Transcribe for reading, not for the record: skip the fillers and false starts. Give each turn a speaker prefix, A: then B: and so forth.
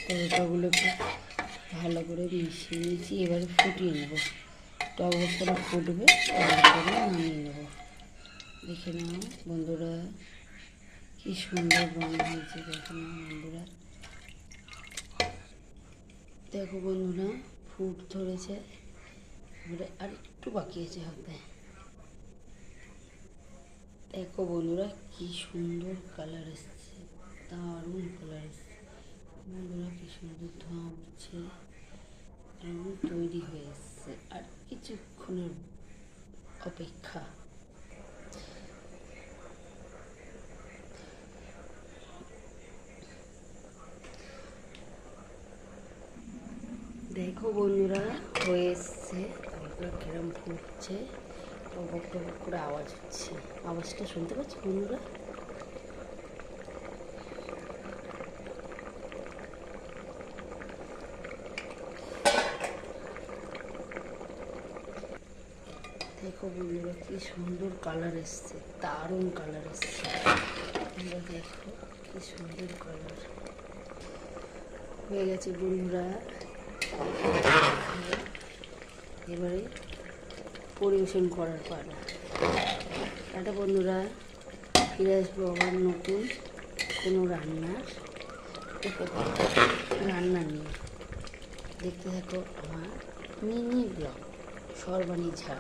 A: তরকাগুলোকে ভালো করে মিশিয়ে নিয়েছি। এবারে ফুটিয়ে নেব, টক করে ফুটবে, তারপরে নামিয়ে নেব। দেখে নাও বন্ধুরা কি সুন্দর রঙ হয়েছে, দেখে নাও বন্ধুরা। দেখো বন্ধুরা ফুট ধরেছে, এবারে আর একটু বাকি আছে হতে। দেখো বন্ধুরা কি সুন্দর কালার এসছে, দারুণ কালার এসছে বন্ধুরা, কি সুন্দর ধোঁয়া উঠছে এবং তৈরি হয়ে এসছে। আর কিছুক্ষণের অপেক্ষা। দেখো বন্ধুরা হয়ে এসছে, তারপরে কিরম ফুটছে, টবক টবক করে আওয়াজ হচ্ছে। আওয়াজটা শুনতে পাচ্ছ বন্ধুরা? দেখো বন্ধুরা কি সুন্দর কালার এসছে, দারুণ কালার এসছে। তোমরা দেখো কি সুন্দর কালার হয়ে গেছে বন্ধুরা। এবারে পরিবেশন করার পালা। টাটা বন্ধুরা, ফিরে আসবো আবার নতুন কোনো রান্না নিয়ে। দেখতে থাকো আমার মিনি ব্লগ সর্বাণী ঝা।